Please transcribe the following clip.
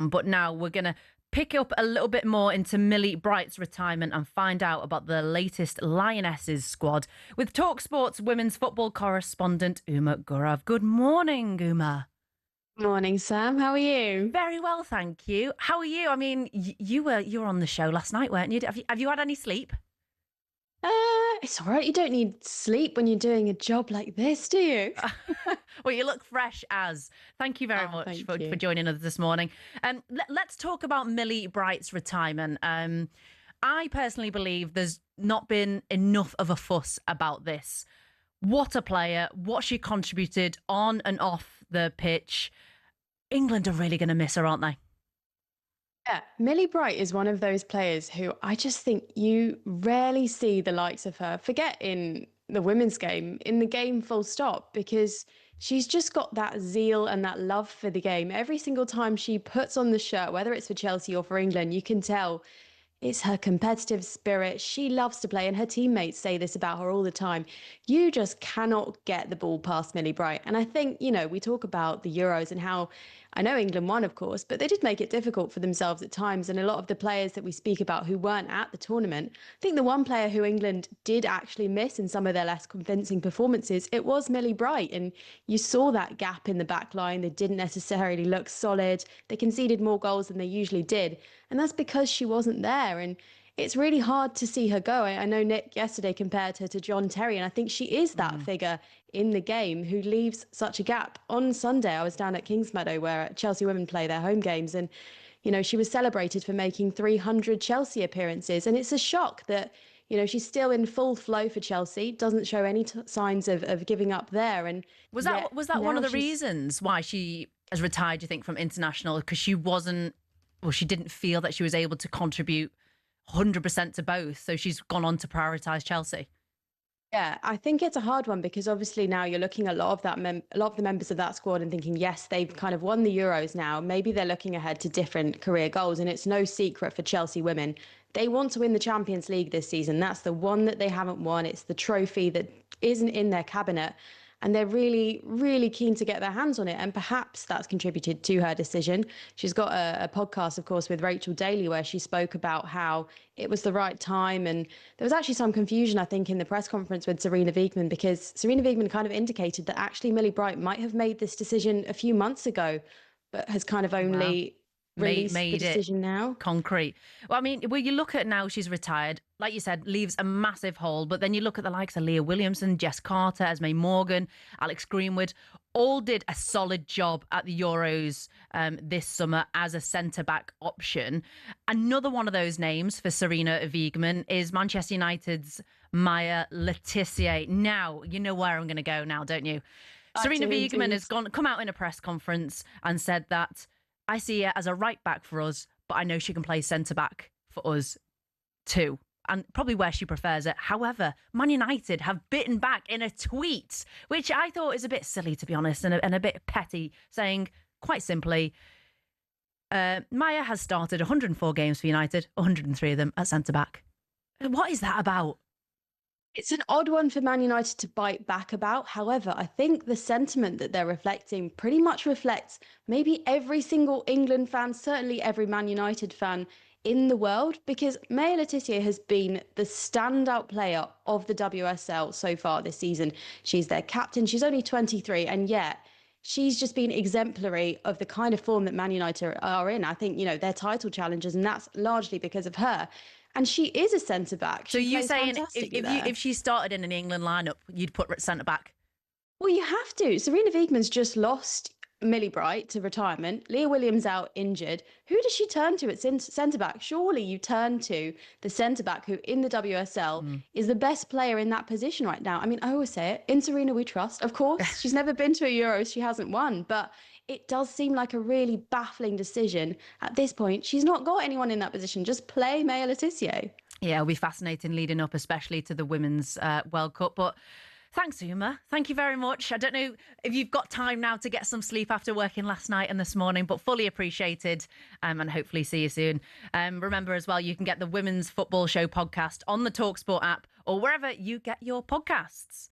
But now we're going to pick up a little bit more into Millie Bright's retirement and find out about the latest Lionesses squad with talkSPORT's women's football correspondent Uma Gurav. Good morning, Uma. Morning, Sam. How are you? Very well, thank you. How are you? I mean, you were on the show last night, weren't you? Have you had any sleep? It's all right. You don't need sleep when you're doing a job like this, do you? Well, you look fresh as. Thank you very Oh, much thank for you. joining us this morning. Let's talk about Millie Bright's retirement. I personally believe there's not been enough of a fuss about this. What a player, what she contributed on and off the pitch. England are really going to miss her, aren't they? Yeah, Millie Bright is one of those players who I just think you rarely see the likes of her. Forget in the women's game, in the game full stop, because she's just got that zeal and that love for the game. Every single time she puts on the shirt, whether it's for Chelsea or for England, you can tell it's her competitive spirit. She loves to play, and her teammates say this about her all the time. You just cannot get the ball past Millie Bright. And I think, we talk about the Euros and how I know England won, of course, but they did make it difficult for themselves at times. And a lot of the players that we speak about who weren't at the tournament, I think the one player who England did actually miss in some of their less convincing performances, it was Millie Bright. And you saw that gap in the back line. They didn't necessarily look solid. They conceded more goals than they usually did. And that's because she wasn't there. And it's really hard to see her go. I know Nick yesterday compared her to John Terry, and I think she is that figure in the game who leaves such a gap. On Sunday, I was down at Kingsmeadow where Chelsea women play their home games, and she was celebrated for making 300 Chelsea appearances. And it's a shock that she's still in full flow for Chelsea, doesn't show any signs of giving up there. And Was yet that one of now the she's reasons why she has retired, do you think, from international? Because she didn't feel that she was able to contribute 100% to both. So she's gone on to prioritise Chelsea. Yeah, I think it's a hard one because obviously now you're looking at a lot of a lot of the members of that squad and thinking, yes, they've kind of won the Euros now. Maybe they're looking ahead to different career goals, and it's no secret for Chelsea women. They want to win the Champions League this season. That's the one that they haven't won. It's the trophy that isn't in their cabinet. And they're really, really keen to get their hands on it. And perhaps that's contributed to her decision. She's got a podcast, of course, with Rachel Daly, where she spoke about how it was the right time. And there was actually some confusion, I think, in the press conference with Sarina Wiegman, because Sarina Wiegman kind of indicated that actually Millie Bright might have made this decision a few months ago, but has kind of Wow. only released the Made it decision now. concrete. Well, I mean, when you look at now she's retired, like you said, leaves a massive hole. But then you look at the likes of Leah Williamson, Jess Carter, Esme Morgan, Alex Greenwood, all did a solid job at the Euros this summer as a centre-back option. Another one of those names for Sarina Wiegman is Manchester United's Maya Le Tissier. Now, you know where I'm going to go now, don't you? I Sarina do Wiegman indeed. has come out in a press conference and said that I see her as a right back for us, but I know she can play centre back for us too, and probably where she prefers it. However, Man United have bitten back in a tweet, which I thought is a bit silly, to be honest, and a bit petty, saying quite simply, Maya has started 104 games for United, 103 of them at centre back. What is that about? It's an odd one for Man United to bite back about. However, I think the sentiment that they're reflecting pretty much reflects maybe every single England fan, certainly every Man United fan in the world, because Maya Le Tissier has been the standout player of the WSL so far this season. She's their captain. She's only 23, and yet she's just been exemplary of the kind of form that Man United are in. I think, they're title challengers, and that's largely because of her. And she is a centre back. So She you plays saying fantastically there. if she started in an England lineup, you'd put centre back? Well, you have to. Sarina Wiegman's just lost Millie Bright to retirement. Leah Williams out injured. Who does she turn to at centre back? Surely you turn to the centre back who in the WSL is the best player in that position right now. I mean, I always say it, in Sarina we trust. Of course, she's never been to a Euros, she hasn't won, but it does seem like a really baffling decision. At this point, she's not got anyone in that position. Just play Maya Le Tissier. Yeah, it'll be fascinating leading up, especially to the Women's World Cup. But thanks, Uma. Thank you very much. I don't know if you've got time now to get some sleep after working last night and this morning, but fully appreciated, and hopefully see you soon. Remember as well, you can get the Women's Football Show podcast on the talkSPORT app or wherever you get your podcasts.